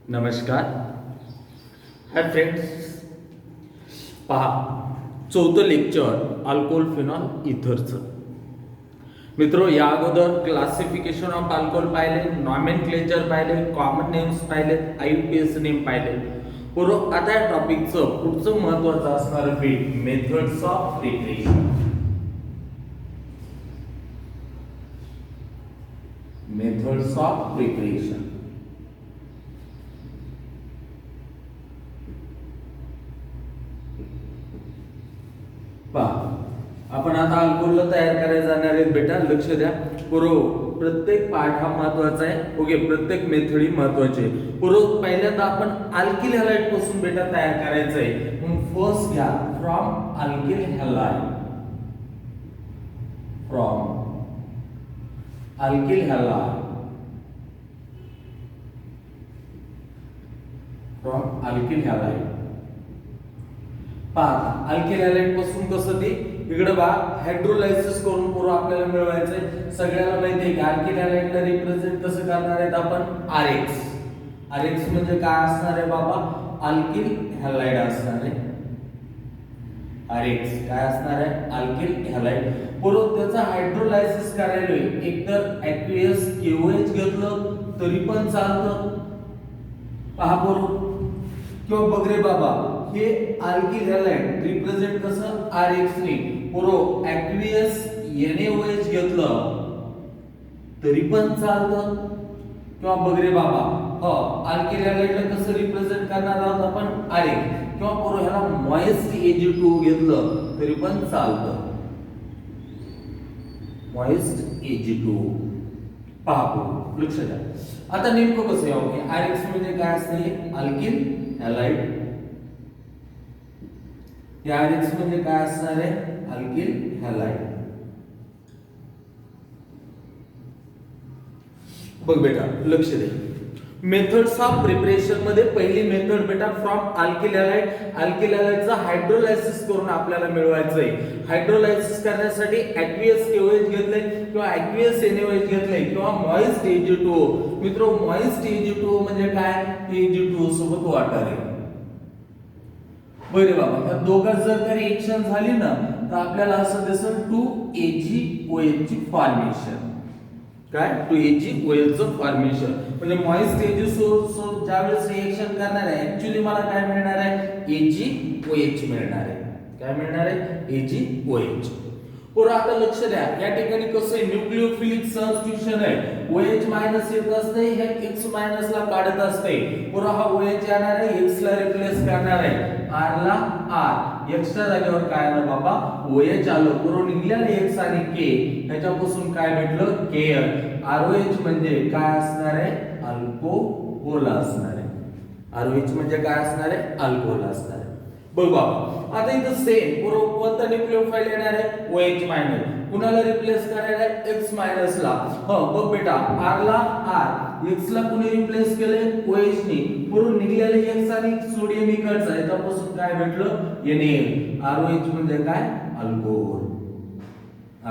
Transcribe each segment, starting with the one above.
नमस्कार. Hi friends. पहा, चौथं लेक्चर अल्कोहोल फिनॉल इथरचं. मित्रो, या अगोदर क्लासिफिकेशन ऑफ अल्कोहोल पाहिले, नॉमेनक्लेचर पाहिले, कॉमन नेम्स पाहिले, IUPAC नेम पाहिले. बरोबर. आता या टॉपिकचं पुढचं महत्त्वाचं असणारं पीठ methods of preparation. Methods of preparation. आपण आता अल्कोहोलला तयार करायला जाणार आहेत बेटा. लक्ष द्या. प्रत्येक पाठ हा महत्वाचा आहे. ओके, प्रत्येक मेथड ही महत्वाची आहे. पहिल्यांदा आपण अल्किल हॅलाइड पासून बेटा तयार करायचं आहे. मग फर्स्ट घ्या from alkyl halide. From alkyl halide. From alkyl halide. पहा, अल्किल हॅलाइड पासून कसं ते इकडे बा हायड्रोलायसिस करून पुरो आपल्याला मिळवायचंय. सगळ्याला माहिती आहे की अल्किल हॅलाइडला रिप्रेझेंट कसं करणार आहेत आपण? RX. RX म्हणजे काय असणार आहे बाबा? अल्किल हॅलाइड असणार आहे. RX काय असणार आहे? Alkyl halide. पुरो त्याचा हायड्रोलायसिस करायला एकतर ऍक्वियस KOH घेतलं तरी पण चालतं. पहा पुरो, किंवा बघ रे बाबा, हे अल्किल हॅलाइड रिप्रेझेंट कसं? RX ने. पुरो ऍक्वियस NaOH घेतलं तरी पण चालतं. किंवा बघ रे बाबा, अल्किल हॅलाइडला कसं रिप्रेझेंट करणार आहोत आपण? RX. किंवा पुरो ह्याला मॉइस्ट Ag2 घेतलं तरी पण चालतं. Moist Ag2. पहा पुरो, लक्ष द्या. आता नेमकं कसं आहे? RX म्हणजे काय असते? Alkyl halide. या RX म्हणजे काय असणार आहे? Alkyl halide. बघ बेटा, लक्ष दे. मेथड्स ऑफ प्रिपरेशन मध्ये पहिली मेथड बेटा from alkyl halide. Alkyl हॅलाइडचा hydrolysis करून आपल्याला मिळवायचंय. हायड्रोलायसिस करण्यासाठी ऍक्वियस KOH घेतलंय किंवा ऍक्वियस NaOH घेतलंय किंवा मॉइस्ट Ag2. मित्रो, मॉइस्ट Ag2 म्हणजे काय? Ag2 सोबत वॉटर आहे. बरे बाबा, त्या दोघात जर का रिएक्शन झाली ना तर आपल्याला असं दिसेल 2AgOH ची फॉर्मेशन. काय? 2AgOH चं फॉर्मेशन. म्हणजे मॉइस्ट Ag2 ज्यावेळेस रिएक्शन करणार आहे ऍक्च्युअली मला काय मिळणार आहे? AgOH मिळणार आहे. काय मिळणार आहे? AgOH. आता लक्ष द्या, या ठिकाणी कसं आहे? न्यूक्लिओफिलिक सबस्टिट्यूशन आहे. OH मायनस येत असते, हे X मायनस ला काढत असते. हा OH येणार आहे, X ला रिप्लेस करणार आहे. R ला R, X च्या जागेवर काय आलं बाबा? OH आलं. पुरो निघालेले X आणि K ह्याच्यापासून काय भेटलं? Kn. ROH म्हणजे काय असणार आहे? अल्कोहोल असणार आहे. ROH म्हणजे काय असणार आहे? अल्कोहोल असणार आहे. बघ बाबा, आता इथं सेम पुरो कोणता न्यूक्लिओफाइल येणार आहे? OH minus. कुणाला रिप्लेस करायला आहे? X मायनस ला. बघ बेटा, R ला R, X ला कुणी रिप्लेस केले? OH ने. पुरो निघालेले X आणि सोडियम इकडचा आहे, त्यापासून काय भेटलं? Na. ROH म्हणजे काय? अल्कोहोल.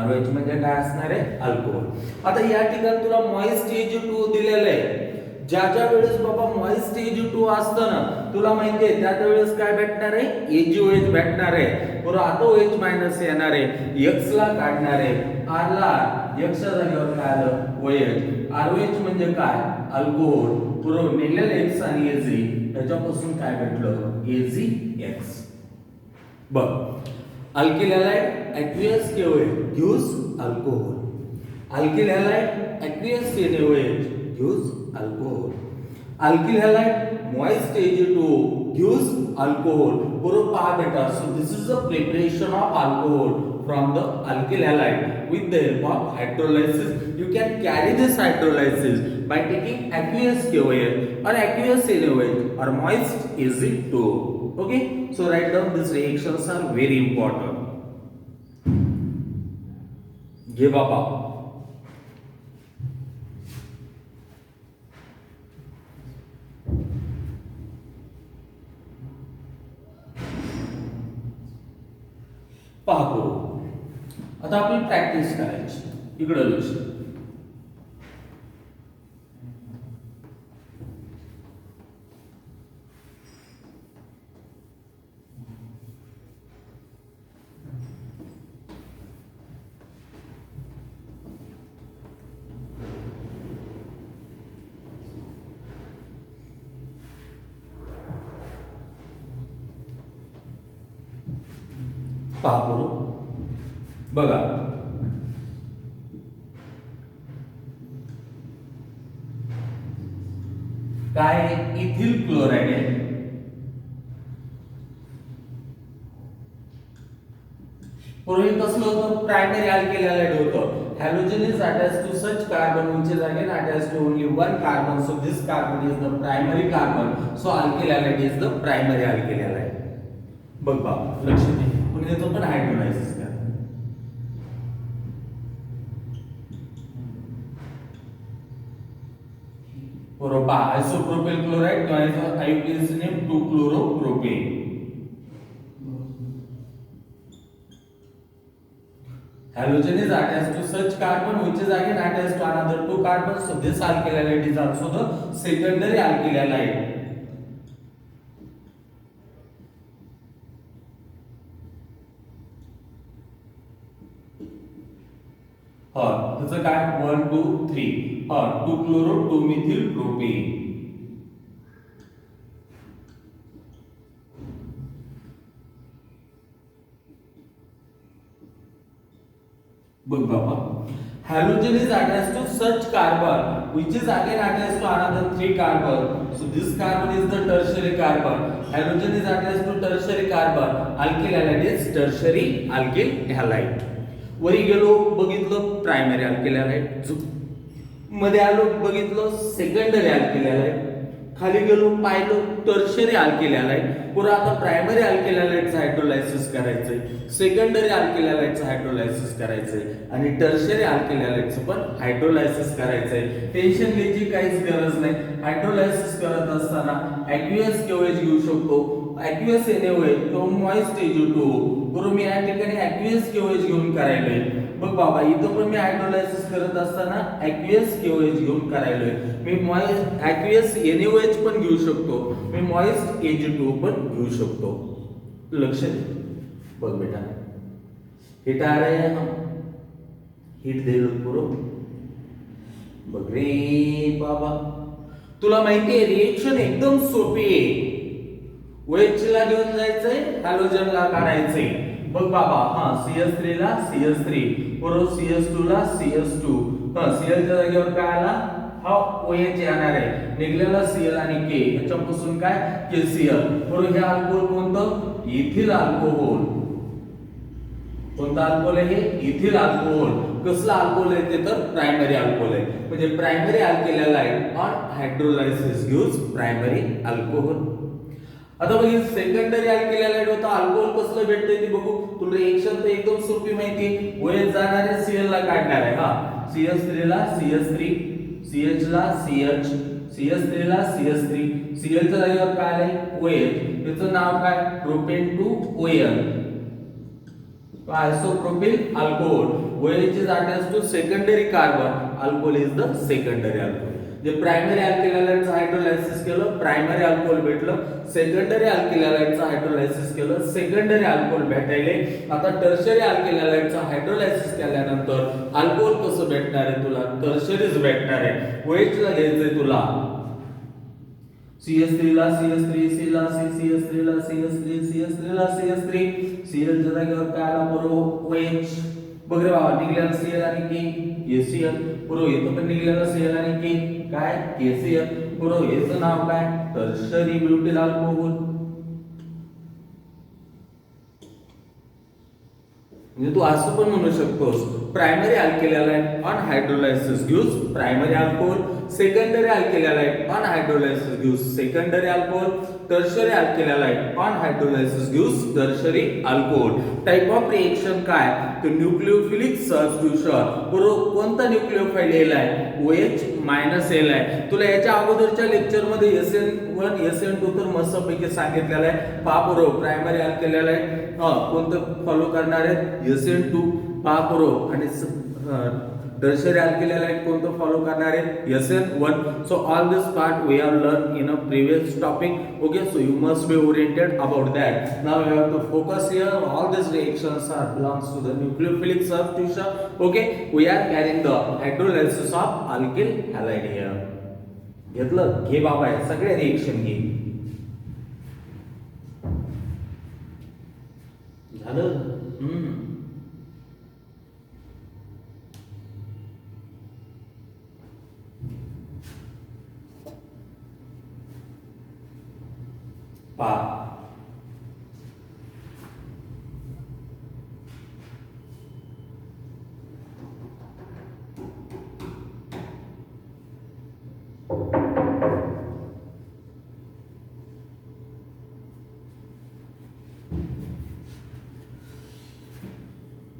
ROH म्हणजे काय असणार आहे? अल्कोहोल. आता या ठिकाणी तुला मॉइस्ट Ag2 दिलेलं आहे. ज्या वेळेस बाबा मॉइस्ट Ag2 असतं ना, तुला माहिती आहे त्या वेळेस काय भेटणार आहे? AgOH भेटणार आहे. बरोबर. आता OH मायनस येणार आहे, X ला काढणार आहे, R ला X च्या जागेवर काय आलं? OH. ROH म्हणजे काय? अल्कोहोल. बरोबर. निघालेले X आणि Ag त्याच्यापासून काय भेटलं? AgX. बघ, alkyl halide aqueous KOH gives alcohol. Alkyl halide aqueous NaOH gives alcohol. Alkyl halide moist Ag2 gives alcohol. बरोबर. पहा बेटा, so this is the preparation of alcohol from the alkyl halide with the help of hydrolysis. You can carry this hydrolysis by taking aqueous KOH or aqueous NaOH or moist Ag2. Okay, so write down these reactions are very important. घे बाबा. पाहतो. आता आपण practice करायची. इकडे लक्ष. पहा बरोबर बघा, काय इथिल क्लोराइड आहे, पूर्वी कसलं होतं, प्रायमरी अल्किल हॅलाइड होतं. Halogen is attached to such carbon which is again attached to only one carbon, so this carbon is the primary carbon, so alkyl halide is the primary alkyl halide. बघ बाबा लक्ष दे, पण याचं पण hydrolysis करा. बरोबर, isopropyl chloride किंवा IUPAC name 2 chloropropane. Halogen is attached to such carbon which is again attached to another two carbons, so this alkyl halide is also the secondary alkyl halide. त्याचं काय 1 2 3 2 क्लोरो 2 मिथिल प्रोपेन. बघ बाबा, halogen is attached to such carbon which is again attached to another 3 carbon, so this carbon is the tertiary carbon. Halogen is attached to tertiary carbon, alkyl halide is tertiary alkyl halide. वरी गेलो बघितलं primary alkyl halide, मध्ये आलो बघितलं secondary alkyl halide, खाली गेलो पाहिलं tertiary alkyl halide. पुन्हा आता प्रायमरी अल्किल हॅलाइडचं हायड्रोलायसिस करायचंय, सेकंडरी अल्किल हॅलाइडचं हायड्रोलायसिस करायचंय आणि टर्शियरी अल्किल हॅलाइडचं पण हायड्रोलायसिस करायचंय. टेन्शन घ्यायची काहीच गरज नाही. हायड्रोलायसिस करत असताना ॲक्वियस केओएच घेऊ शकतो, ॲक्वियस एनएओएच किंवा मॉइस्ट एजिओ2. बरोबर, मी या ठिकाणी ॲक्वियस केओएच घेऊन करायलोय. बघ बाबा, इथं पण मी हायड्रोलायसिस करत असताना ॲक्वियस केओएच घेऊन करायलोय. मी ॲक्वियस एनएओएच पण घेऊ शकतो, मी मॉइस्ट एजिओ2 पण घेऊ शकतो. लक्ष दे, बघ बेटा, हिट आ रहे हैं हम, हिट दे लो पुरो. बघ रे बाबा, तुला माहितीये रिएक्शन एकदम सोपी आहे. OH ला घेऊन जायचंय, हॅलोजन ला काढायचंय. बघ बाबा, CS3 ला CS3, बरोबर, CS2 ला CS2. Cl च्या जागेवर काय आला, हा OH येणार आहे. निघलेला Cl आणि K, याच्यापासून काय KCl. बरोबर, हे अल्कोहोल कोणतं, इथिल अल्कोहोल. कोणता अल्कोहोल आहे हे, इथिल अल्कोहोल. कसला अल्कोहोल आहे ते तर प्रायमरी अल्कोहोल आहे. म्हणजे primary alkyl halide on hydrolysis gives primary alcohol. आता बघ, सेकंडरी अल्किल हॅलाइड होता, अल्कोहोल कसलं भेटतंय ते बघू. तुला रिएक्शन तर एकदम सोपी माहिती, OH जाणार आहे, Cl ला काढणार आहे. CS3 ला CS3, CH ला CH, CS3 ला CS3, Cl च्या जागेवर काय आलंय OH. त्याचं नाव काय, propane two OL, isopropyl alcohol. OH is attached to secondary carbon, alcohol is the secondary alcohol. जे प्रायमरी अल्किल हॅलाइडचं हायड्रोलायसिस केलं, प्रायमरी अल्कोहोल भेटलं. सेकंडरी अल्किल हॅलाइडचं हायड्रोलायसिस केलं, सेकंडरी अल्कोहोल भेटायले. आता टर्शियरी अल्किल हॅलाइडचं हायड्रोलायसिस केल्यानंतर अल्कोहोल कसं भेटणार आहे तुला, टर्शियरीच भेटणार आहे. OH ला घ्यायचंय तुला, CS3 ला CS3, C ला C, CS3 ला CS3, CS3 ला CS3, Cl च्या जागेवर काय आला बरोबर OH. बघ रे बाबा, निघलेला Cl आणि K, KCl. बरोबर, इथं पण निघलेला Cl आणि K, काय KCl. बरोबर, याचं नाव काय, टर्शियरी ब्युटिल अल्कोहोल. म्हणजे तू असं पण म्हणू शकतोस, primary alkyl halide on hydrolysis gives primary alcohol, secondary alkyl halide on hydrolysis gives secondary alcohol, tertiary alkyl halide on hydrolysis gives tertiary alcohol. Type of reaction काय, तर न्यूक्लियोफिलिक सबस्टिट्यूशन. बरोबर, कोणता nucleophile एल आहे, OH एल आहे. तुला याच्या अगोदरच्या लेक्चर मध्ये SN1 SN2 तर मस्तपैकी सांगितलेलं आहे. पहा बरोबर, प्रायमरी अल्किल हॅलाइड कोणतं फॉलो करणार आहे, SN2. पहा बरोबर, आणि टर्शियरी अल्किल हॅलाइड कोणतं फॉलो करणार आहे, SN1. So all this part we have learn in a previous topic. Okay, so you must be oriented about that. Now you have to focus here. All this reactions are belongs to the nucleophilic substitution. Okay, we are carrying the hydrolysis of alkyl halide here. घेतलं, घे बाबा, हे सगळे reaction घे. झालं. पा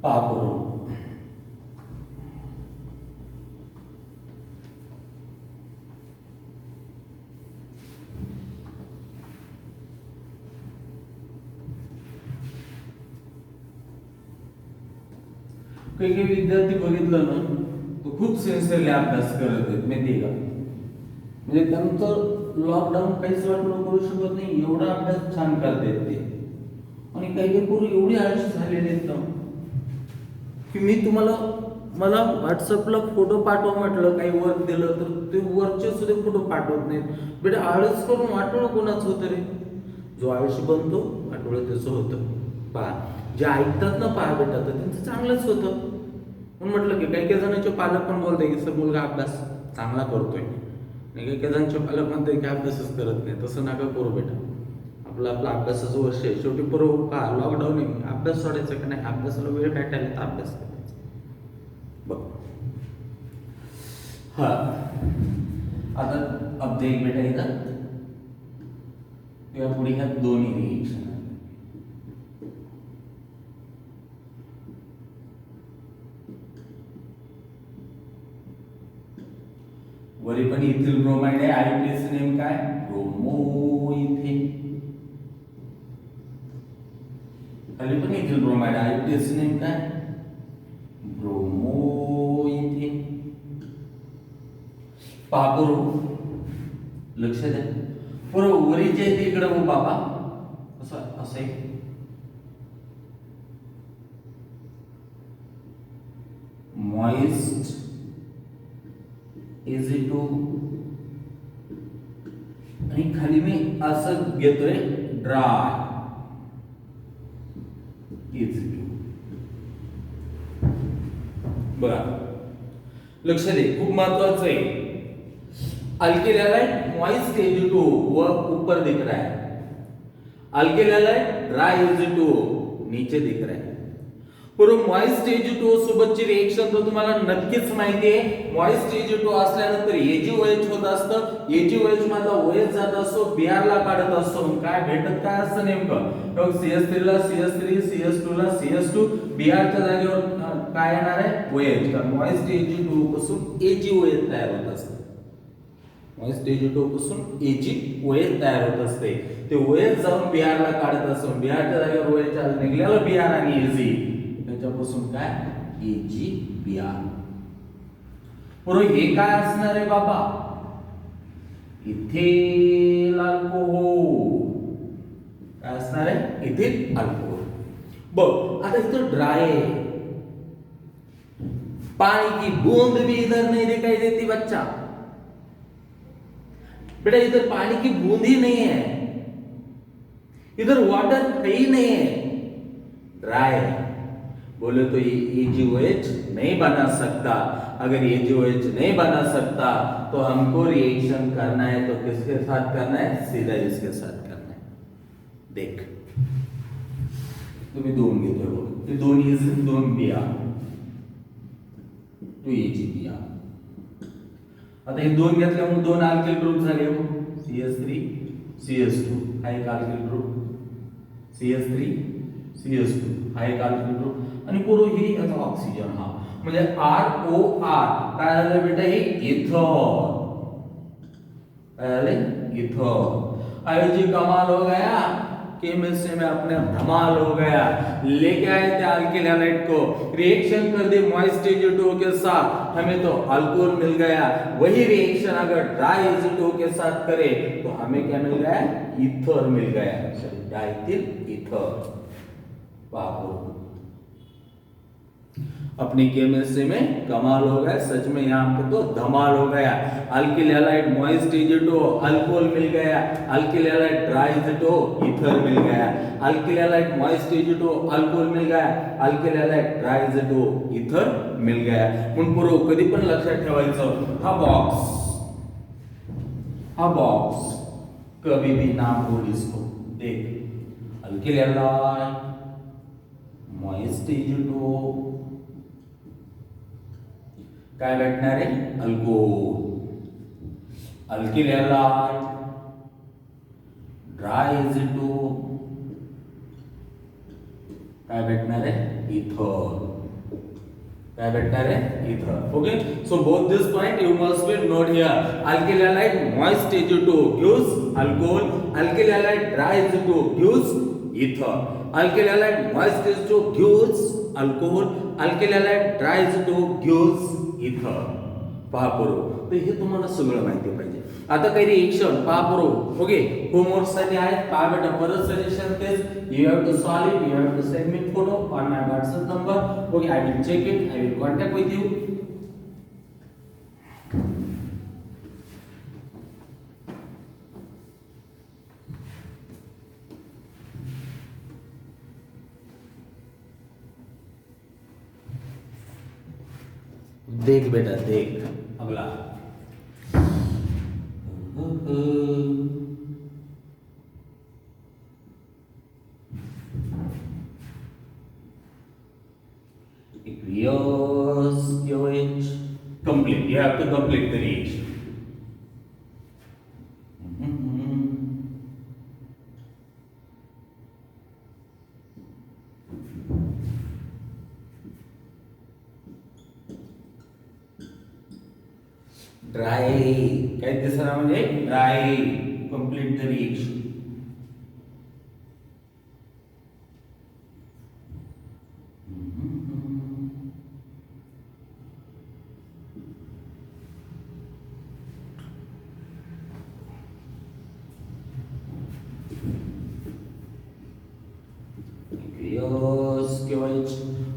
पापुरो काही काही विद्यार्थी बघितलं ना तो खूप सिन्सिअरली अभ्यास करत आहेत माहितीये का, म्हणजे त्यांचं लॉकडाऊन काहीच वाटलं करू शकत नाही, एवढा अभ्यास छान करतात ते. आणि काही काही पोरं एवढी आळशी झालेली आहेत ना की मी तुम्हाला मला व्हॉट्सअपला फोटो पाठवा म्हटलं, काही वर्क दिलं तर ते वर्कचे सुद्धा फोटो पाठवत नाहीत. बेटा आळस करून वाटोळं कोणाचं होतं रे? जो आळशी बनतो वाटोळं त्याचं होतं. पहा जे ऐकतात ना पहा बेटा तर त्यांचं चांगलंच होतं. म्हणून म्हटलं की काही काही जणांचे पालक पण बोलताय की सर मुलगा अभ्यास चांगला करतोय, आणि काही काही जणांचे पालक म्हणताय की अभ्यासच करत नाही. तसं नका करू बेटा, आपला अभ्यासाचं वर्ष आहे. शेवटी बरोबर पहा लॉकडाऊन आहे, अभ्यास सोडायचा की नाही, अभ्यासाला वेळ भेटायला तर अभ्यास करायचा. बघ हा आता अब देख बेटा इथं किंवा पुढे ह्या दोन्ही रिएक्शन वरी पण इथिल ब्रोमाइड आहे. आयपीएस नेम काय? Bromo ethyl. खाली पण इथिल ब्रोमाइड आहे. आयपीएस नेम काय? Bromo ethyl. पापुरो लक्ष द्या बरोबर वरीचे आहे इकडे हो बाबा असं असं आहे. मॉइस्ट इझी टू आणि खाली मी असं घेतोय ड्राय इझी टू. बघा लक्ष दे खूप महत्वाचं आहे. अल्किल हैलाइड मॉइस्ट H2 वो ऊपर दिख रहा है, अल्किल हैलाइड ड्राई H2 नीचे दिख रहा है. बरोबर मॉइस्ट H2 सोबतची रिएक्शन तर तुम्हाला नक्कीच माहिती आहे. मॉइस्ट H2 असल्यानंतर AgOH होत असतं, AgOH मधला OH जात असतो, Br ला काढत असतो. काय भेटत काय असतं नेमकं? मग CH3 ला CH3, CH2 ला CH2, Br च्या जागेवर काय येणार आहे? OH. कारण मॉइस्ट H2 पासून AgOH तयार होत असतं. मॉइस्ट H2 पासून AgOH तयार होत असते. ते OH जाऊन Br ला काढत असतो. Br च्या जागेवर OH निघालेलं Br आणि Ag त्याच्यापासून काय AgBr. बरोबर हे काय असणार आहे बाबा? Ethyl alcohol. काय असणार आहे? Ethyl alcohol. बघ आता इथं ड्राय आहे, पानी की बूंद भी इधर नहीं दिखाई देती बच्चा. बेटा इधर पानी की बूंद ही नहीं है, इधर वाटर ही नहीं है, ड्राई है. बोले तो ये AgOH नहीं बना सकता. अगर AgOH नहीं बना सकता तो हमको रिएक्शन करना है तो किसके साथ करना है? सीधा इसके साथ करना है. देख तुम्ही दोन घेतोय बघ, ते दोन इज दोन Br तो AgBr. आता हे दोन घेतल्यामुळे दोन अल्किल ग्रुप झाले हो. CH3 CH2 हा एक अल्किल ग्रुप, CH3 CH2 हा एक अल्किल ग्रुप आणि पुरो ही याचा ऑक्सिजन. हा म्हणजे ROR काय झालं बेटा? हे इथॉल. काय झालं? इथॉल. आयोजी कमाल हो गया, केमिस्ट्री में अपने धमाल हो गया. लेके आए थे अल्किल हैलाइड को, रिएक्शन कर दी मॉइस्ट H2O के साथ, हमें तो अल्कोहल मिल गया. वही रिएक्शन अगर ड्राई H2O के साथ करे तो हमें क्या मिल गया? ईथर मिल गया. Diethyl ether. बाबू अपनी केमिस्ट्री में कमाल हो गया, सच में यहाँ पे तो धमाल हो गया। Alkyl halide moist A G two O alcohol मिल गया, alkyl halide dry A G two O ether मिल गया, alkyl halide moist A G two O alcohol मिल गया, alkyl halide dry A G two O ether मिल गया। पण पुरो कधी पण लक्षात ठेवायचं, हा बॉक्स कभी भी ना भूल इसको। देख अल्किल हैलाइड मॉइस्ट एजेटो काय भेटणार आहे, alcohol, alkyl halide dry A G two O काय भेटणार आहे, इथर, काय भेटणार आहे, ether. Okay, so both this point you must be note here. Alkyl halide moist A G two O gives alcohol, alkyl halide dry A G two O gives ether, alkyl halide moist A G two O gives alcohol, alkyl halide dry A G two O gives ether. पहा बरोबर, तर हे तुम्हाला सगळं माहिती पाहिजे। आता काही रिएक्शन पहा बरोबर। ओके, होमवर्क साठी आहे, पहा बेटा परत सजेशन तेच, you have to solve it, you have to send me photo on my WhatsApp number. Okay, I will check it, I will contact with you. देख बेटा देख, अगला complete, you have to complete the reaction। Dry काय दिसणार म्हणजे dry, complete the reaction.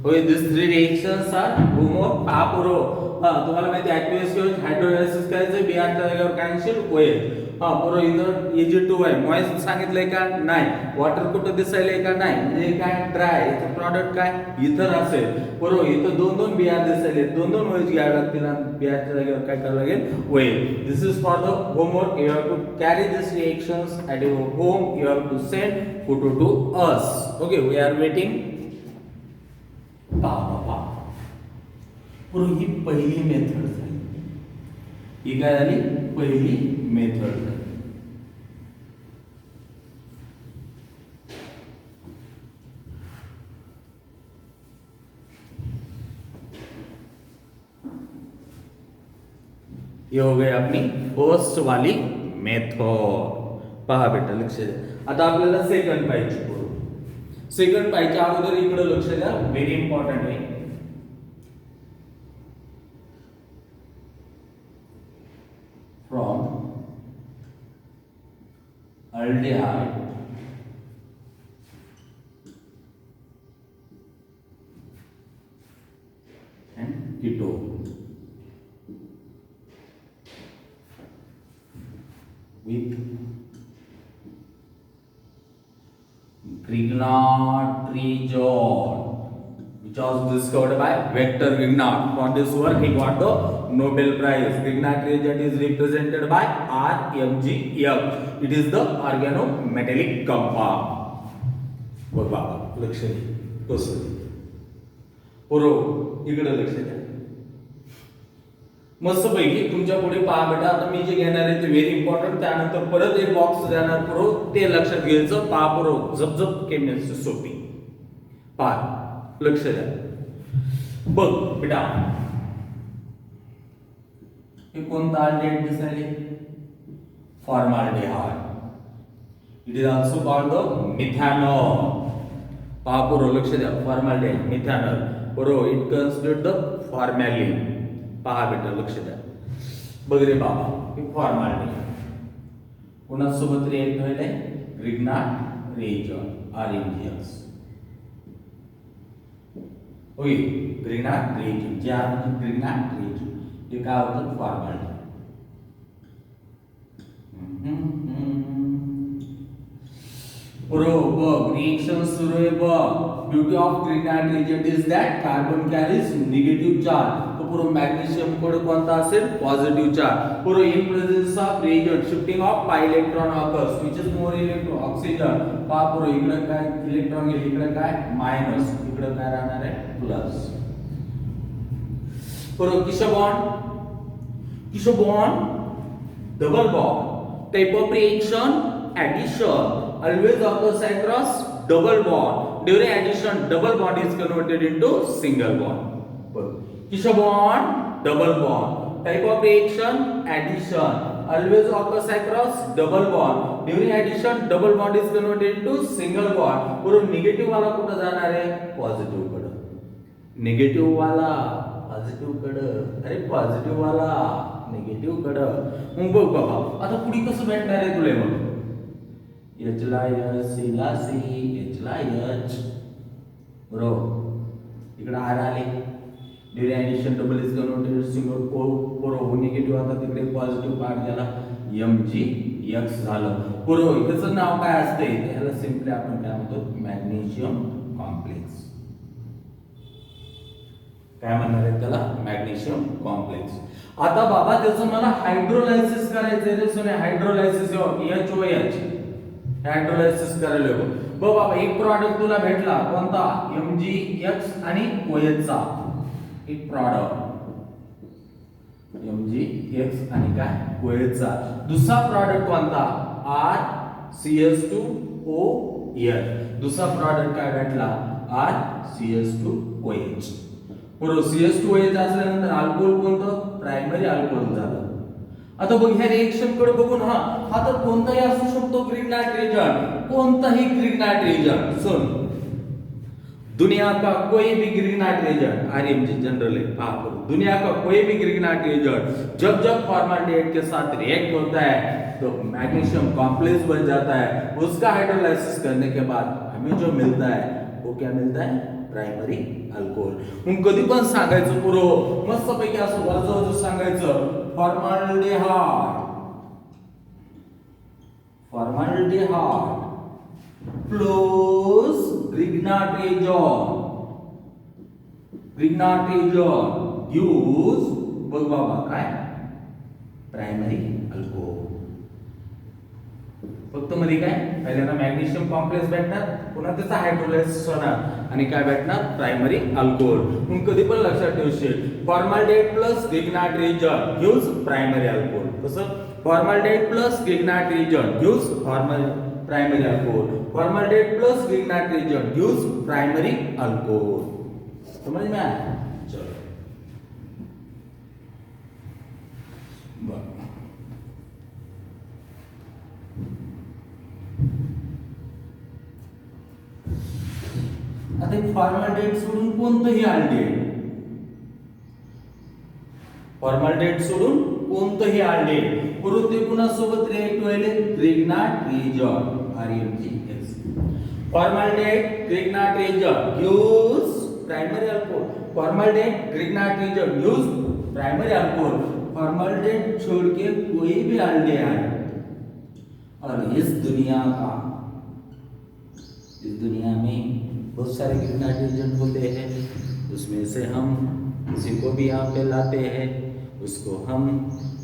Okay, these three reactions are homo papuro। तुम्हाला माहिती आहे ऍक्टिव्ह हायड्रोलायसिस करायचं, बियाच्या जागेवर कॅन्सल होईल। बरोबर, इथं Ag2 आहे, मॉइस्ट सांगितलंय का नाही, वॉटर कुठं दिसायलंय का नाही, म्हणजे काय ड्राय, इथं प्रॉडक्ट काय इथर असेल। बरोबर, इथं दोन दोन बिया दिसायले, दोन दोन वेळेस घ्यावे लागतील आणि बियाच्या जागेवर काय करावं लागेल, होईल। This is for the homework, you have to carry this reactions at your home, you have to send photo to us. Okay, we are waiting. पहा पूर्व ही पहिली मेथड झाली, ही काय झाली, पहिली मेथड झाली। ये हो गई अपनी फर्स्ट वाली मेथड। पहा बेटा लक्ष द्या, आता आपल्याला सेकंड पाहिजे। सेकंड पाहिजे अगोदर इकडे लक्ष द्या, व्हेरी इंपॉर्टंट आहे। From aldehyde and ketone with Grignard-Trijon, which was discovered by Victor Grignard. For this work, he got the Nobel Prize. Grignard-Trijon is represented by RMgF. It is the organometallic compound. बघा लक्ष द्या कसं, बरोबर इकडे लक्ष द्या। मस्त पैकी तुमच्या पुढे पहा बेटा, आता मी जे घेणार आहे ते व्हेरी इंपॉर्टंट, त्यानंतर परत एक बॉक्स देणार पुरो, ते लक्षात घ्यायचं। पहा पुरो जप केमिस्ट्री सोपी, पहा लक्ष द्या। बघ बेटा हे कोणता अल्डेहाइड दिसायले, formaldehyde. It is also called the methanol. पहा पुरो लक्ष द्या, फॉर्माल्डिहाइड मिथॅनॉल, बरोबर इट कन्सिडर्ड द फॉर्मॅलिन। पहा बेटा लक्ष द्या, बघ रे बाबा हे फॉर्माल्डिहाइड कोणासोबत रिएक्ट होईल, Grignard-Rejon RMgF। Okay Grignard reaction जे आर म्हणजे ग्रिग्नार्ड रिएक्शन हे काय होतं फॉर्मॅलिटी बघ रिएक्शन सुरू आहे बघ beauty of Grignard reagent is that carbon carries negative charge तो पूरा मैग्नीशियम कोड कोणता असेल पॉझिटिव्ह चार्ज पूरा in presence of reagent shifting of pi electron occurs which is more electron oxygen पा पूरा इकडे काय इलेक्ट्रॉन गेले इकडे काय मायनस इकडे काय राहणार आहे प्लस पूरा किसो bond double bond type of reaction addition always occurs across double bond during addition double bond is converted into single bond kiso bond double bond type of reaction addition always occurs across double bond during addition double bond is converted into single bond पूर्ण negative वाला कुठे जाणार आहे positive कडे negative वाला positive कडे अरे positive वाला निगेटिव्ह कडे मग बघ बाबा आता पुढे कसं भेटणार आहे तुला मग एच ला एच सी ला सी एच ला एच बरोबर इकडे आर आले during addition double is converted single पोरो निगेटिव्ह आता तिकडे पॉझिटिव्ह पार्ट गेला Mg x झालं पुरो त्याचं नाव काय असते त्याला सिंपली आपण काय म्हणतो मॅग्नेशियम कॉम्प्लेक्स काय म्हणणार आहे त्याला मॅग्नेशियम कॉम्प्लेक्स आता बाबा त्याचं मला हायड्रोलायसिस करायचंय रे सोने हायड्रोलायसिस HOH हायड्रोलायसिस करायला हवं बघ बाबा एक प्रॉडक्ट तुला भेटला कोणता MgX आणि OH चा एक प्रॉडक्ट MgX आणि काय OH चा दुसरा प्रॉडक्ट कोणता RCS2OH दुसरा प्रॉडक्ट काय भेटला RCS2OH पूर्ण CS2OH असल्यानंतर अल्कोहोल कोणतं प्रायमरी अल्कोहोल झालं आता बघ ह्या रिएक्शन कडे बघून हा तर कोणताही असू शकतो ग्रिग्नार्ड रिएजंट कोणताही ग्रिग्नार्ड रिएजंट सुन दुनिया का कोई भी ग्रिग्नार्ड रिएजंट आरएमजी जनरल है दुनिया का कोई भी ग्रिग्नार्ड रिएजंट जब जब फॉर्माल्डिहाइड के साथ रिएक्ट होता है तो मैग्नीशियम कॉम्प्लेक्स बन जाता है उसका हाइड्रोलाइसिस करने के बाद हमें जो मिलता है वो क्या मिलता है प्रायमरी अल्कोहोल मग कधी पण सांगायचं पुरो मस्त पैकी असं वरचं सांगायचं formaldehyde plus Grignard reagent gives बघ बाबा काय प्रायमरी अल्कोहोल फक्त मध्ये काय पहिल्यांदा मॅग्नेशियम कॉम्प्लेक्स भेटणार पुन्हा त्याचा हायड्रोलायसिस होणार आणि काय भेटणार प्रायमरी अल्कोहोल मग कधी पण लक्षात ठेवशील formaldehyde plus Grignard reagent gives primary alcohol कसं formaldehyde plus Grignard reagent gives primary alcohol formaldehyde plus Grignard reagent gives primary alcohol समझ में आया चलो आता फॉर्माल्डिहाइड सोडून कोणतंही अल्डिहाइड फॉर्माल्डिहाइड सोडून कोणतंही अल्डिहाइड परंतु ते कुणासोबत रिएक्ट व्हायले Grignard reagent RMgX formaldehyde Grignard reagent gives primary alcohol formaldehyde Grignard reagent gives primary alcohol formaldehyde छोड़ के कोई भी अल्डिहाइड और इस दुनिया में बहुत सारे ग्रिग्नार्ड रिएजंट होते हैं उसमें से हम किसी को भी यहाँ पे लाते हैं उसको हम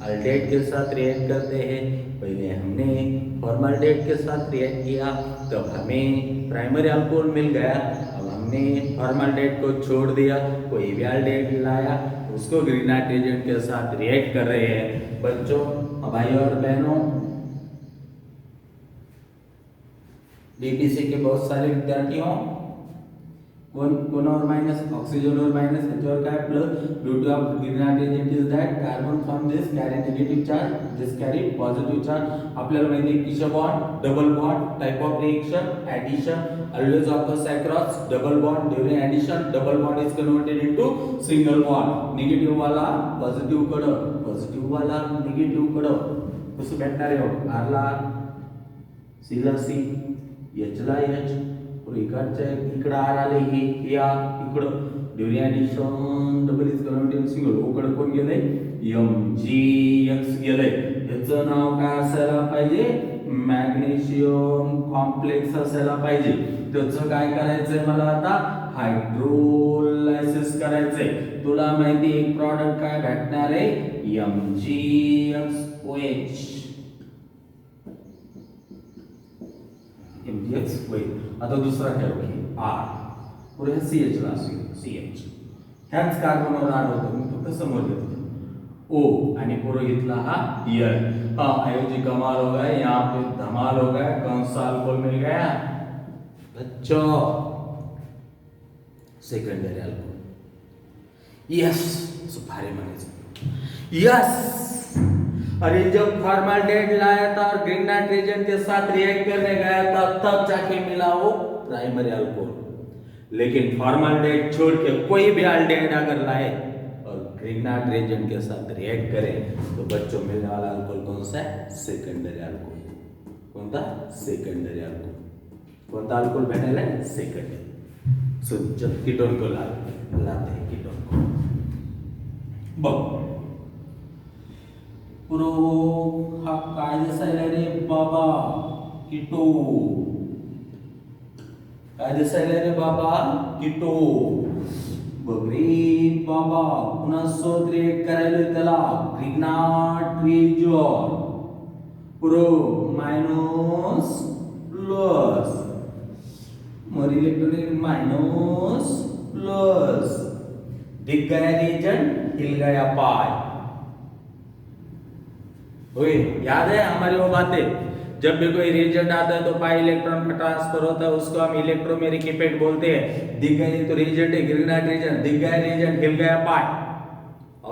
अल्डिहाइड के साथ रिएक्ट करते हैं पहले हमने फॉर्माल्डिहाइड के साथ रिएक्ट किया तब हमें प्राइमरी अल्कोहल मिल गया अब हमने फॉर्माल्डिहाइड को छोड़ दिया कोई भी अल्डिहाइड लाया उसको ग्रिग्नार्ड रिएजेंट के साथ रिएक्ट कर रहे हैं बच्चों भाई और बहनों डीपीसी के बहुत सारे विद्यार्थी हों कौन और माइनस ऑक्सीजन और माइनस एच और का plus beauty of Grignard reagent is that carbon from this carry negative charge दिस कैरी पॉझिटिव्ह चार्ज आपल्याला माहिती आहे किसो bond double bond type of reaction addition always occurs across double bond during addition double bond is converted into single bond negative वाला positive कडे positive वाला negative कडे कसं भेटणार आहे आर ला सी ला सी एच ला एच इकडच्या इकडे आर आले हे या इकडं during addition double is converted single O कडे कोण गेलंय MgX गेलंय. याचं नाव काय असायला पाहिजे मॅग्नेशियम कॉम्प्लेक्स असायला पाहिजे. त्याचं काय करायचंय मला आता हायड्रोलायसिस करायचंय. तुला माहिती एक प्रॉडक्ट काय भेटणार आहे MgXOH. MgXOH. आता दुसरा काय ओके R पुढे CH ला असेल CH. ह्याच कार्बनवर R होतं मी फक्त समोर घेतलं O आणि पुरोहितला हा N. हाँ आयोजी कमाल हो गए यहाँ पे धमाल हो गया. कौन सा अल्कोहल मिल गया बच्चों सेकंडरी अल्कोहल. यस सुपारी म्हणायचं यस. अरे जब फॉर्माल्डेहाइड लाया था और ग्रीन नाइट्रोजन के साथ रिएक्ट करने गया था तब जाके मिला वो प्राइमरी अल्कोहल. लेकिन फॉर्माल्डेहाइड छोड़ के कोई भी अल्डेहाइड अगर लाए और ग्रीन नाइट्रोजन के साथ रिएक्ट करें तो बच्चों मिलने वाला अल्कोहल कौन सा है सेकंडरी अल्कोहल. कोणता सेकंडरी अल्कोहल. कोणता अल्कोहल भेटायला सेकंडरी. सो जब कीटोन को लाते हैं कीटोन को बघ पुरो हा काय दिसायला रे बाबा कीटो. काय दिसायला रे बाबा कीटो. बघ रे बाबा पुन्हा सोबत रिएक्ट करायला त्याला ग्रीनाट्रिजन पुरो मायनस प्लस मग इलेक्ट्रॉनिक माइनस प्लस दिख गया रिएजेंट हिल गया पाई. ओए याद है हमारी वो बातें जब भी कोई रिएजेंट आता है तो पाई इलेक्ट्रॉन का ट्रांसफर होता है उसको हम इलेक्ट्रोमेरिक इफेक्ट बोलते हैं. दिख गए तो रिएजेंट है ग्रीन नाइट्रोजन दिख गया रिएजेंट हिल गया पाई.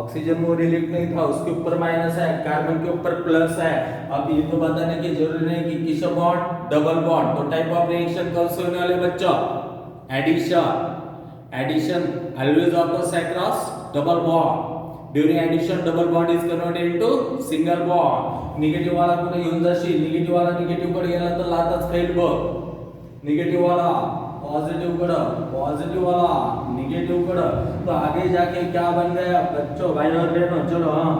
ऑक्सीजन में रिलेट नहीं था उसके ऊपर माइनस है कार्बन के ऊपर प्लस है. अब ये तो बताने की जरूरत नहीं कि किस बॉन्ड डबल बॉन्ड. तो टाइप ऑफ रिएक्शन कौन से होने वाले बच्चों addition. Addition always occurs across double bond. During addition double bond is converted into single bond. Negative वाला कुठे घेऊन जाशील निगेटिव्ह वाला निगेटिव्ह कडे गेला तर लातच खाईल बघ. निगेटिव्ह वाला पॉजिटिव कडं पॉजिटिव वाला निगेटिव कडं. तो आगे जाके क्या बन गया बच्चों भाई और बहनों चलो हाँ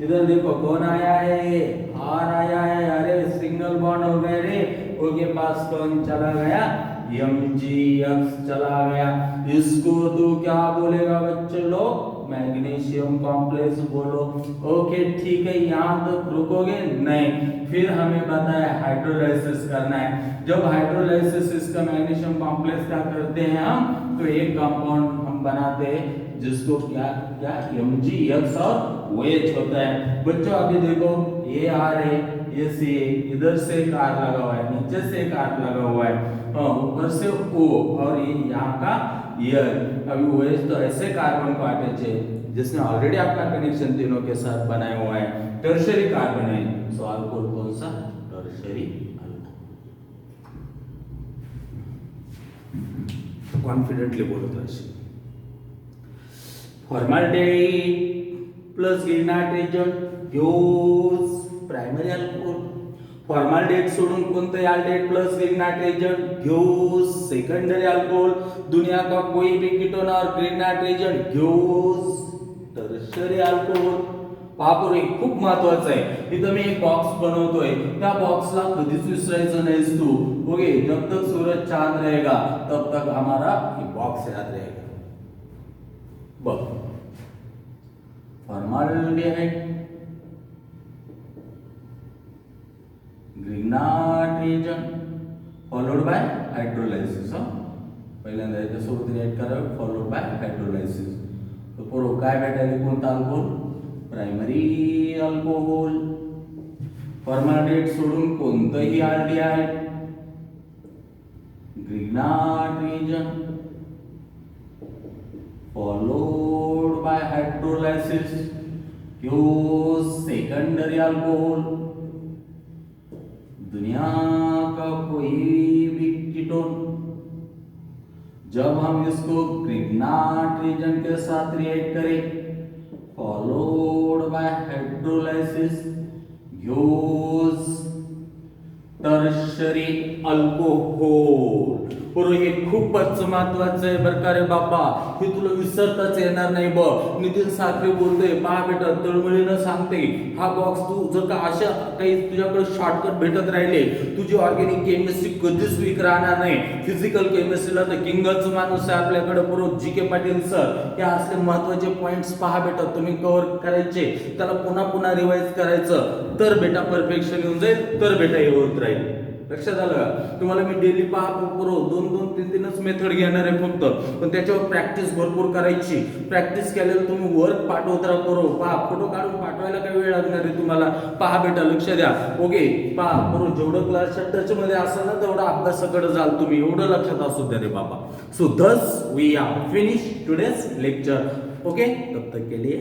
इधर देखो कौन आया है आर आया है. अरे सिंगल बॉन्ड हो गए रे. ओ के पास कौन चला गया MgX चला गया. इसको तो क्या बोलेगा बच्चों लोग मैग्नीशियम कॉम्प्लेक्स बोलो. ओके ठीक है यहाँ तक रुकोगे नहीं. फिर हमें पता है हाइड्रोलाइसिस करना है. जब हाइड्रोलाइसिस इसका मैग्नीशियम कॉम्प्लेक्स का करते हैं हम तो एक कंपाउंड हम बनाते हैं जिसको क्या क्या MgX और OH होता है. बच्चों अभी देखो ये R है ये C है इधर से एक R लगा हुआ है नीचे से एक R लगा हुआ है ऊपर से O और ये यहाँ का ये. अभी OH तो ऐसे कार्बन को अटैच है जिसने ऑलरेडी आपका कनेक्शन तीनों के साथ बनाया हुआ है टर्शियरी कार्बन है. सो अल्कोहल कौन सा टर्शियरी अल्कोहल. कॉन्फिडेंटली बोलत राहशील. फॉर्माल्डेहाइड प्लस ग्रीन नाइट्रोजन ह्योज प्राइमरी अल्कोहल. फॉर्माल्डेहाइड सोडून कोणतं अल्डेहाइड प्लस ग्रीन नाइट्रोजन ह्योज सेकंडरी अल्कोहल. दुनिया का कोई भी कीटोन और ग्रीन नाइट्रोजन ह्योज टर्शियरी अल्कोहल. पापुरे खूप महत्वाचं आहे. इथं मी एक बॉक्स बनवतोय त्या बॉक्सला कधीच विसरायचं नाहीस तू. ओके जब तक सूरज चांद रहेगा तब तक हमारा ये बॉक्स याद रहेगा. बघ फॉर्माल्डेहाइड ग्रीन नाइट्रोजन फॉलोड बाय हायड्रोलायसिस. पहिल्यांदा याच्यासोबत रिएक्ट करावं फॉलोड बाय हायड्रोलायसिस. तो पुरो काय भेटायला कोणता अल्कोहल प्रायमरी अल्कोहोल. फॉर्माल्डेहाइड सोडून कोणतंही अल्डिहाइड ग्रीन नाइट्रोजन followed by hydrolysis gives secondary alcohol. दुनिया का कोई भी कीटोन जब हम इसको ग्रीन नाइट्रोजन के साथ रिएक्ट करें followed by hydrolysis gives tertiary alcohol. बरोबर हे खूपच महत्वाचं आहे बरं का रे बाबा, हे तुला विसरताच येणार नाही बघ. नितीन साखरे बोलतोय, पहा बेटा तळमळीनं सांगते, हा बॉक्स तू जर का अशा काही तुझ्याकडे शॉर्टकट भेटत राहिले, तुझी ऑर्गॅनिक केमिस्ट्री कधीच वीक राहणार नाही. फिजिकल केमिस्ट्रीला तर किंगच माणूस आहे आपल्याकडे. बरोबर जी के पाटील सर, हे असले महत्वाचे पॉइंट्स पहा बेटा तुम्ही कव्हर करायचे, त्याला पुन्हा पुन्हा रिवाइज करायचं, तर बेटा परफेक्शन येऊन जाईल, तर बेटा हे होत राहील. लक्षात आलं का? तुम्हाला मी डेली पहा बरोबर 2-2-3-3च मेथड घेणार आहे फक्त, पण त्याच्यावर प्रॅक्टिस भरपूर करायची. प्रॅक्टिस केल्यावर तुम्ही वर्क पाठवत राहा बरोबर. पहा फोटो काढून पाठवायला काही वेळ लागणार आहे तुम्हाला. पहा बेटा लक्ष द्या. ओके पहा बरोबर, जेवढं क्लासच्या टच मध्ये असाल ना तेवढं अभ्यासाकडे जाल तुम्ही, एवढं लक्षात असू द्या रे बाबा. So thus we are finish today's lecture. Okay, तब तक के लिए